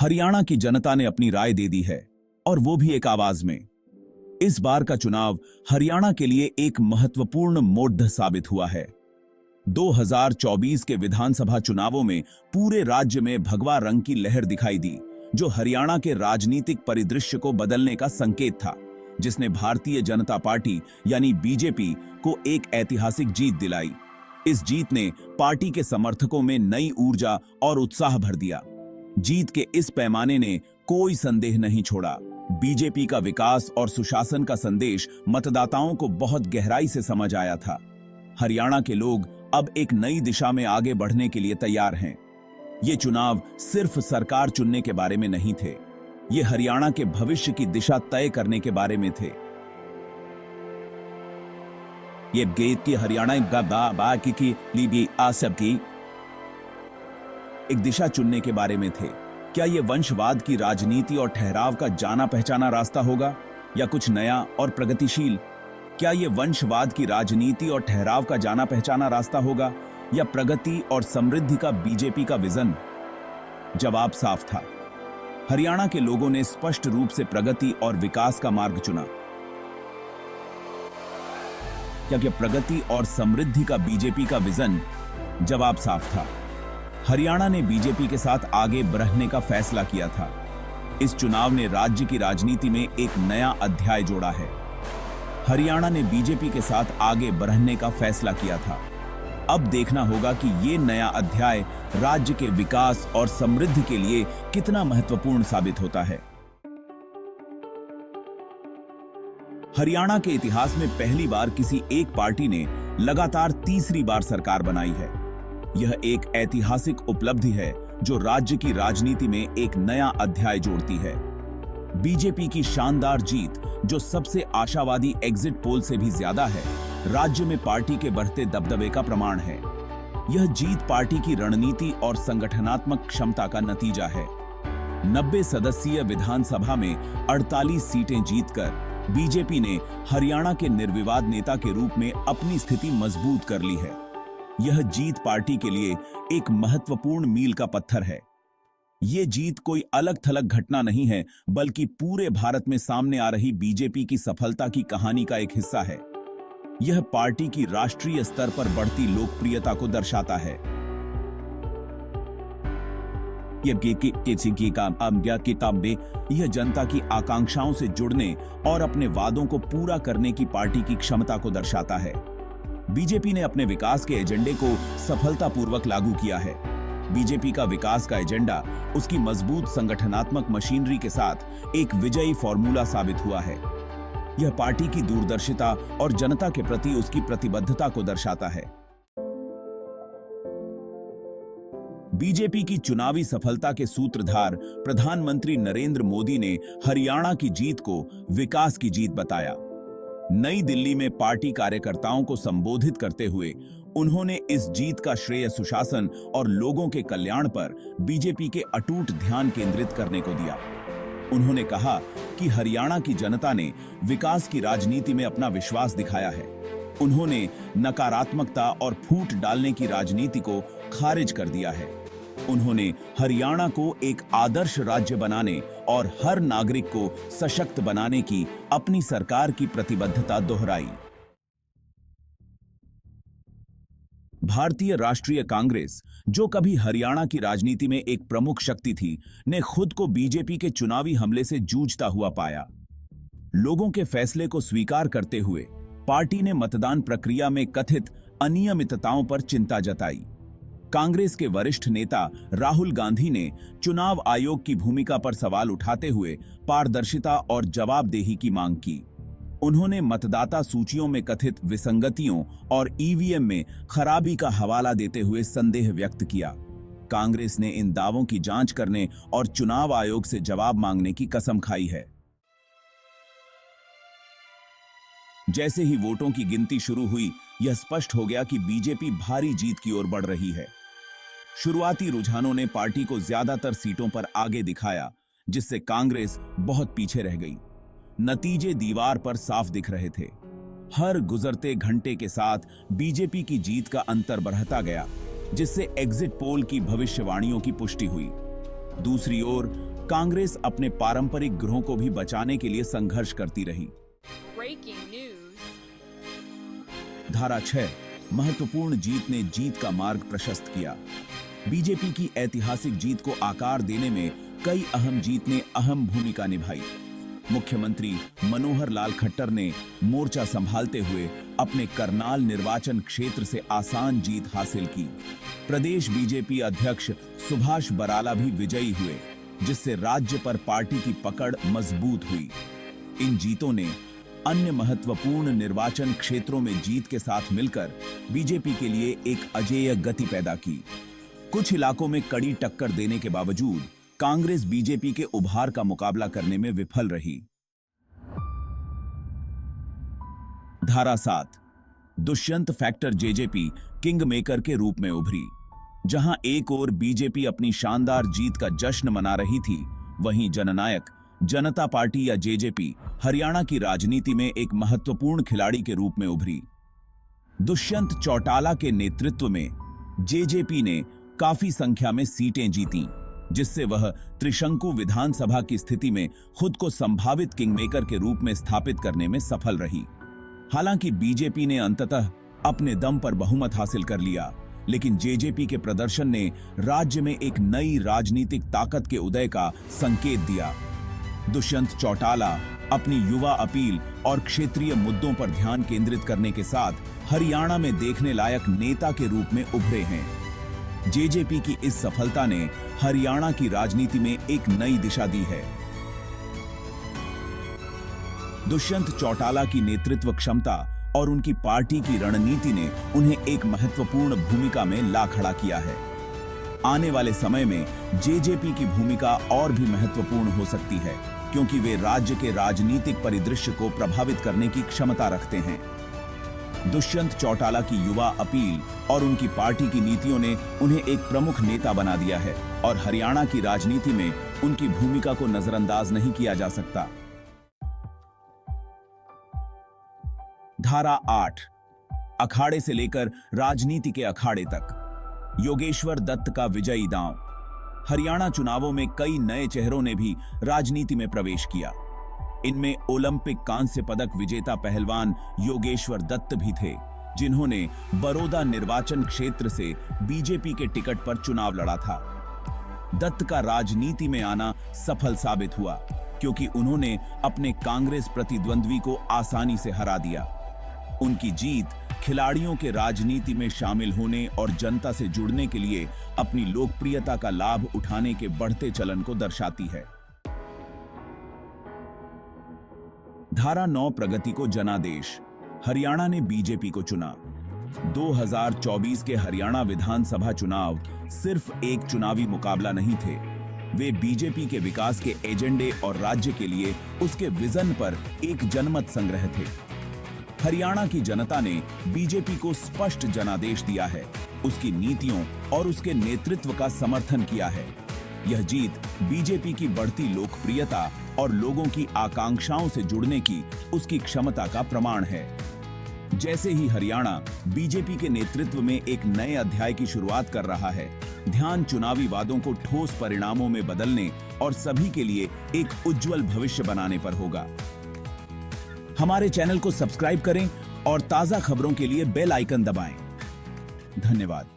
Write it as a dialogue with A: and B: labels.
A: हरियाणा की जनता ने अपनी राय दे दी है, और वो भी एक आवाज में। इस बार का चुनाव हरियाणा के लिए एक महत्वपूर्ण मोड़ साबित हुआ है। 2024 के विधानसभा चुनावों में पूरे राज्य में भगवा रंग की लहर दिखाई दी, जो हरियाणा के राजनीतिक परिदृश्य को बदलने का संकेत था, जिसने भारतीय जनता पार्टी यानी बीजेपी को एक ऐतिहासिक जीत दिलाई। इस जीत ने पार्टी के समर्थकों में नई ऊर्जा और उत्साह भर दिया। जीत के इस पैमाने ने कोई संदेह नहीं छोड़ा। बीजेपी का विकास और सुशासन का संदेश मतदाताओं को बहुत गहराई से समझ आया था। हरियाणा के लोग अब एक नई दिशा में आगे बढ़ने के लिए तैयार हैं। ये चुनाव सिर्फ सरकार चुनने के बारे में नहीं थे, ये हरियाणा के भविष्य की दिशा तय करने के बारे में थे। ये गीत की हरियाणा की लीबी आसब की एक दिशा चुनने के बारे में थे। क्या ये वंशवाद की राजनीति और ठहराव का जाना पहचाना रास्ता होगा, या कुछ नया और प्रगतिशील? क्या ये वंशवाद की राजनीति और ठहराव का जाना पहचाना रास्ता होगा, या प्रगति और समृद्धि का बीजेपी का विजन? जवाब साफ था। हरियाणा के लोगों ने स्पष्ट रूप से प्रगति और विकास का मार्ग चुना। क्या प्रगति और समृद्धि का बीजेपी का विजन? जवाब साफ था। हरियाणा ने बीजेपी के साथ आगे बढ़ने का फैसला किया था। इस चुनाव ने राज्य की राजनीति में एक नया अध्याय जोड़ा है। हरियाणा ने बीजेपी के साथ आगे बढ़ने का फैसला किया था। अब देखना होगा कि ये नया अध्याय राज्य के विकास और समृद्धि के लिए कितना महत्वपूर्ण साबित होता है। हरियाणा के इतिहास में पहली बार किसी एक पार्टी ने लगातार तीसरी बार सरकार बनाई है। यह एक ऐतिहासिक उपलब्धि है जो राज्य की राजनीति में एक नया अध्याय जोड़ती है। बीजेपी की शानदार जीत, जो सबसे आशावादी एग्जिट पोल से भी ज्यादा है, राज्य में पार्टी के बढ़ते दबदबे का प्रमाण है। यह जीत पार्टी की रणनीति और संगठनात्मक क्षमता का नतीजा है। 90 सदस्यीय विधानसभा में 48 सीटें जीतकर बीजेपी ने हरियाणा के निर्विवाद नेता के रूप में अपनी स्थिति मजबूत कर ली है। यह जीत पार्टी के लिए एक महत्वपूर्ण मील का पत्थर है। ये जीत कोई अलग थलग घटना नहीं है, बल्कि पूरे भारत में सामने आ रही बीजेपी की सफलता की कहानी का एक हिस्सा है। यह पार्टी की राष्ट्रीय स्तर पर बढ़ती लोकप्रियता को दर्शाता है। यह जनता की आकांक्षाओं से जुड़ने और अपने वादों को पूरा करने की पार्टी की क्षमता को दर्शाता है। बीजेपी ने अपने विकास के एजेंडे को सफलतापूर्वक लागू किया है। बीजेपी का विकास का एजेंडा उसकी मजबूत संगठनात्मक मशीनरी के साथ एक विजयी फॉर्मूला साबित हुआ है। यह पार्टी की दूरदर्शिता और जनता के प्रति उसकी प्रतिबद्धता को दर्शाता है। बीजेपी की चुनावी सफलता के सूत्रधार प्रधानमंत्री नरेंद्र मोदी ने हरियाणा की जीत को विकास की जीत बताया। नई दिल्ली में पार्टी कार्यकर्ताओं को संबोधित करते हुए उन्होंने इस जीत का श्रेय सुशासन और लोगों के कल्याण पर बीजेपी के अटूट ध्यान केंद्रित करने को दिया। उन्होंने कहा कि हरियाणा की जनता ने विकास की राजनीति में अपना विश्वास दिखाया है। उन्होंने नकारात्मकता और फूट डालने की राजनीति को खारिज कर दिया है। उन्होंने हरियाणा को एक आदर्श राज्य बनाने और हर नागरिक को सशक्त बनाने की अपनी सरकार की प्रतिबद्धता दोहराई। भारतीय राष्ट्रीय कांग्रेस, जो कभी हरियाणा की राजनीति में एक प्रमुख शक्ति थी, ने खुद को बीजेपी के चुनावी हमले से जूझता हुआ पाया। लोगों के फैसले को स्वीकार करते हुए पार्टी ने मतदान प्रक्रिया में कथित अनियमितताओं पर चिंता जताई। कांग्रेस के वरिष्ठ नेता राहुल गांधी ने चुनाव आयोग की भूमिका पर सवाल उठाते हुए पारदर्शिता और जवाबदेही की मांग की। उन्होंने मतदाता सूचियों में कथित विसंगतियों और ईवीएम में खराबी का हवाला देते हुए संदेह व्यक्त किया। कांग्रेस ने इन दावों की जांच करने और चुनाव आयोग से जवाब मांगने की कसम खाई है। जैसे ही वोटों की गिनती शुरू हुई, यह स्पष्ट हो गया कि बीजेपी भारी जीत की ओर बढ़ रही है। शुरुआती रुझानों ने पार्टी को ज्यादातर सीटों पर आगे दिखाया, जिससे कांग्रेस बहुत पीछे रह गई। नतीजे दीवार पर साफ दिख रहे थे। हर गुजरते घंटे के साथ बीजेपी की जीत का अंतर बढ़ता गया, जिससे एग्जिट पोल की भविष्यवाणियों की पुष्टि हुई। दूसरी ओर कांग्रेस अपने पारंपरिक ग्रहों को भी बचाने के लिए संघर्ष करती रही।
B: Breaking news.
A: धारा 6 महत्वपूर्ण जीत ने जीत का मार्ग प्रशस्त किया। बीजेपी की ऐतिहासिक जीत को आकार देने में कई अहम जीत ने अहम भूमिका निभाई। मुख्यमंत्री मनोहर लाल खट्टर ने मोर्चा संभालते हुए अपने करनाल निर्वाचन क्षेत्र से आसान जीत हासिल की। प्रदेश बीजेपी अध्यक्ष सुभाष बराला भी विजयी हुए, जिससे राज्य पर पार्टी की पकड़ मजबूत हुई। इन जीतों ने अन्य महत्वपूर्ण निर्वाचन क्षेत्रों में जीत के साथ मिलकर बीजेपी के लिए एक अजेय गति पैदा की। कुछ इलाकों में कड़ी टक्कर देने के बावजूद कांग्रेस बीजेपी के उभार का मुकाबला करने में विफल रही। धारा 7 Dushyant factor JJP king maker के रूप में उभरी। जहां एक ओर बीजेपी अपनी शानदार जीत का जश्न मना रही थी, वहीं जननायक जनता पार्टी या जेजेपी हरियाणा की राजनीति में एक महत्वपूर्ण खिलाड़ी के रूप में उभरी। दुष्यंत चौटाला के नेतृत्व में जेजेपी ने काफी संख्या में सीटें जीतीं, जिससे वह त्रिशंकु विधानसभा की स्थिति में खुद को संभावित किंगमेकर के रूप में स्थापित करने में सफल रही। हालांकि बीजेपी ने अंततः अपने दम पर बहुमत हासिल कर लिया, लेकिन जेजेपी के प्रदर्शन ने राज्य में एक नई राजनीतिक ताकत के उदय का संकेत दिया। दुष्यंत चौटाला अपनी युवा अपील और क्षेत्रीय मुद्दों पर ध्यान केंद्रित करने के साथ हरियाणा में देखने लायक नेता के रूप में उभरे हैं। जेजेपी की इस सफलता ने हरियाणा की राजनीति में एक नई दिशा दी है। दुष्यंत चौटाला की नेतृत्व क्षमता और उनकी पार्टी की रणनीति ने उन्हें एक महत्वपूर्ण भूमिका में ला खड़ा किया है। आने वाले समय में जेजेपी की भूमिका और भी महत्वपूर्ण हो सकती है, क्योंकि वे राज्य के राजनीतिक परिदृश्य को प्रभावित करने की क्षमता रखते हैं। दुष्यंत चौटाला की युवा अपील और उनकी पार्टी की नीतियों ने उन्हें एक प्रमुख नेता बना दिया है और हरियाणा की राजनीति में उनकी भूमिका को नजरअंदाज नहीं किया जा सकता। धारा 8 अखाड़े से लेकर राजनीति के अखाड़े तक योगेश्वर दत्त का विजयी दांव। हरियाणा चुनावों में कई नए चेहरों ने भी राजनीति में प्रवेश किया। इनमें ओलंपिक कांस्य पदक विजेता पहलवान योगेश्वर दत्त भी थे, जिन्होंने बड़ौदा निर्वाचन क्षेत्र से बीजेपी के टिकट पर चुनाव लड़ा था। दत्त का राजनीति में आना सफल साबित हुआ, क्योंकि उन्होंने अपने कांग्रेस प्रतिद्वंद्वी को आसानी से हरा दिया। उनकी जीत खिलाड़ियों के राजनीति में शामिल होने और जनता से जुड़ने के लिए अपनी लोकप्रियता का लाभ उठाने के बढ़ते चलन को दर्शाती है। धारा 9 प्रगति को जनादेश। हरियाणा ने बीजेपी को चुना। 2024 के हरियाणा विधानसभा चुनाव सिर्फ एक चुनावी मुकाबला नहीं थे, वे बीजेपी के विकास के एजेंडे और राज्य के लिए उसके विजन पर एक जनमत संग्रह थे। हरियाणा की जनता ने बीजेपी को स्पष्ट जनादेश दिया है, उसकी नीतियों और उसके नेतृत्व का समर्थन किया है। यह जीत बीजेपी की बढ़ती लोकप्रियता और लोगों की आकांक्षाओं से जुड़ने की उसकी क्षमता का प्रमाण है। जैसे ही हरियाणा बीजेपी के नेतृत्व में एक नए अध्याय की शुरुआत कर रहा है, ध्यान चुनावी वादों को ठोस परिणामों में बदलने और सभी के लिए एक उज्जवल भविष्य बनाने पर होगा। हमारे चैनल को सब्सक्राइब करें और ताजा खबरों के लिए बेल आइकन दबाएं। धन्यवाद।